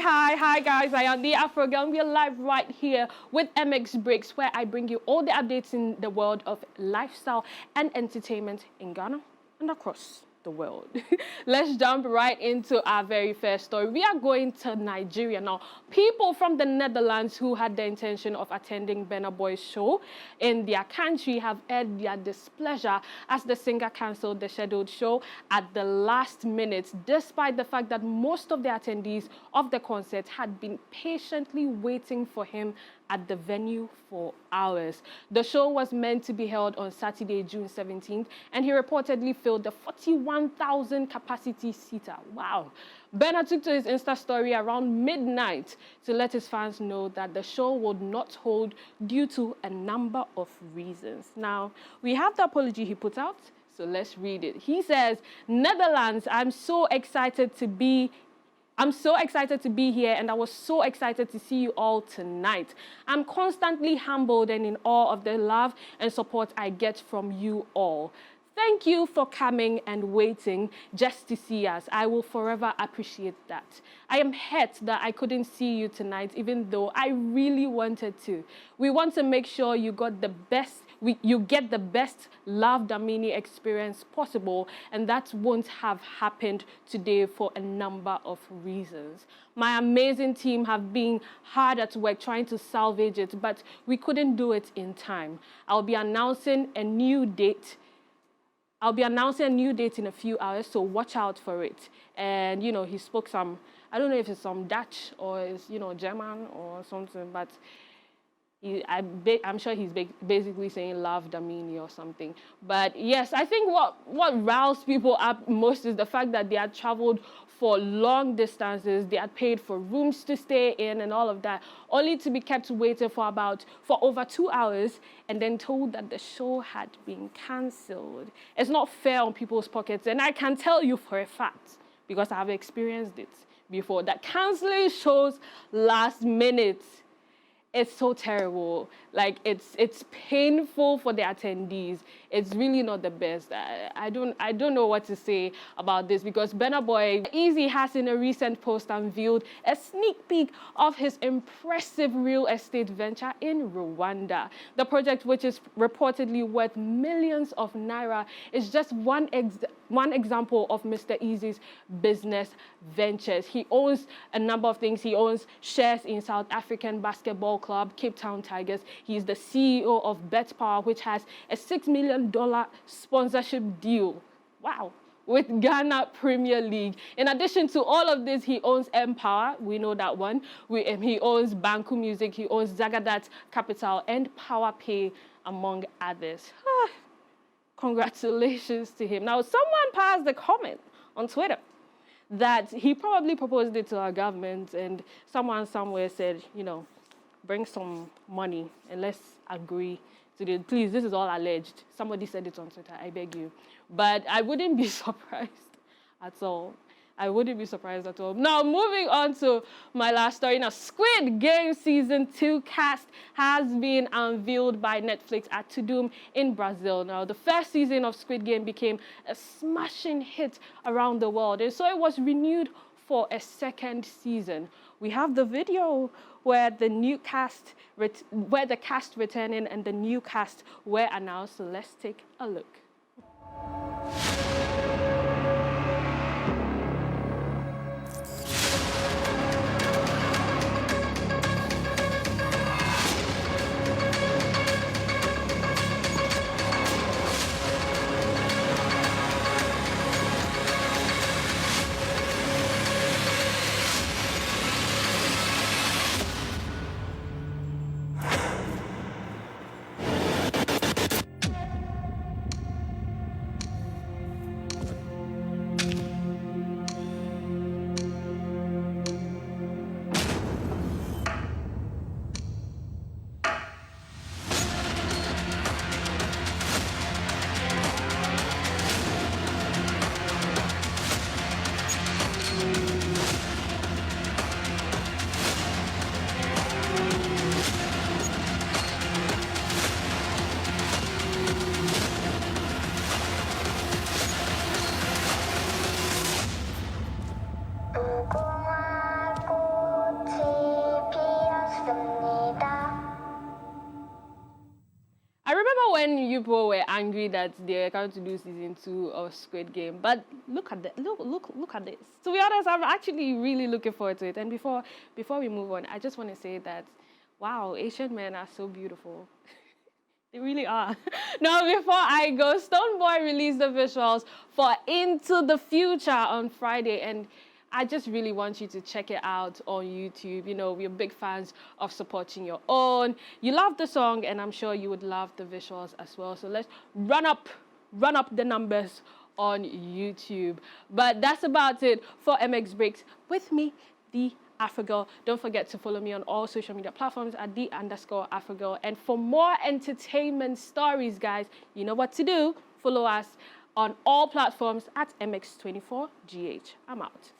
Hi guys, I am the Afro Girl and we are live right here with MX Breaks where I bring you all the updates in the world of lifestyle and entertainment in Ghana and across the world. Let's jump right into our very first story. We are going to Nigeria now. People from the Netherlands who had the intention of attending Burna Boy's show in their country have aired their displeasure as the singer cancelled the scheduled show at the last minute, despite the fact that most of the attendees of the concert had been patiently waiting for him at the venue for hours. The show was meant to be held on Saturday, June 17th, and he reportedly filled the 41,000 capacity seater. Wow. Burna took to his Insta story around midnight to let his fans know that the show would not hold due to a number of reasons. Now, we have the apology he put out, so let's read it. He says, Netherlands, I'm so excited to be here and I was so excited to see you all tonight. I'm constantly humbled and in awe of the love and support I get from you all. Thank you for coming and waiting just to see us. I will forever appreciate that. I am hurt that I couldn't see you tonight, even though I really wanted to. We want to make sure you got the best you get the best Love Damini experience possible, and that won't have happened today for a number of reasons. My amazing team have been hard at work trying to salvage it, but we couldn't do it in time. I'll be announcing a new date in a few hours, so watch out for it. And, you know, he spoke some, I don't know if it's some Dutch or it's, you know, German or something, but I'm sure he's basically saying love Damini or something. But yes, I think what riles people up most is the fact that they had traveled for long distances, they had paid for rooms to stay in and all of that, only to be kept waiting for over 2 hours and then told that the show had been cancelled. It's not fair on people's pockets, and I can tell you for a fact, because I have experienced it before, that cancelling shows last minute, it's so terrible. Like, it's painful for the attendees. It's really not the best. I don't know what to say about this, because Burna Boy Easy has in a recent post unveiled a sneak peek of his impressive real estate venture in Rwanda. The project, which is reportedly worth millions of naira, is just one example of Mr. Easy's business ventures. He owns a number of things. He owns shares in South African basketball club, Cape Town Tigers. He is the CEO of BetPower, which has a $6 million sponsorship deal. Wow. With Ghana Premier League. In addition to all of this, he owns Empower, we know that one. He owns Banku Music, he owns Zagadat Capital and PowerPay, among others. Congratulations to him. Now, someone passed a comment on Twitter that he probably proposed it to our government, and someone somewhere said, you know, bring some money and let's agree to it. Please, this is all alleged. Somebody said it on Twitter, I beg you. But I wouldn't be surprised at all. I wouldn't be surprised at all. Now, moving on to my last story. Now, Squid Game Season 2 cast has been unveiled by Netflix at Tudum in Brazil. Now, the first season of Squid Game became a smashing hit around the world, and so it was renewed for a second season. We have the video where the cast returning and the new cast were announced. So let's take a look. angry that they're going to do season 2 of Squid Game. But look at look at this. To be honest, I'm actually really looking forward to it. And before we move on, I just want to say that, wow, Asian men are so beautiful. They really are. Now, before I go, Stonebwoy released the visuals for Into the Future on Friday, and I just really want you to check it out on YouTube. You know, we're big fans of supporting your own. You love the song, and I'm sure you would love the visuals as well. So let's run up the numbers on YouTube. But that's about it for MX Breaks with me, the Afrogirl. Don't forget to follow me on all social media platforms at @the_Afrogirl. And for more entertainment stories, guys, you know what to do. Follow us on all platforms at MX24GH. I'm out.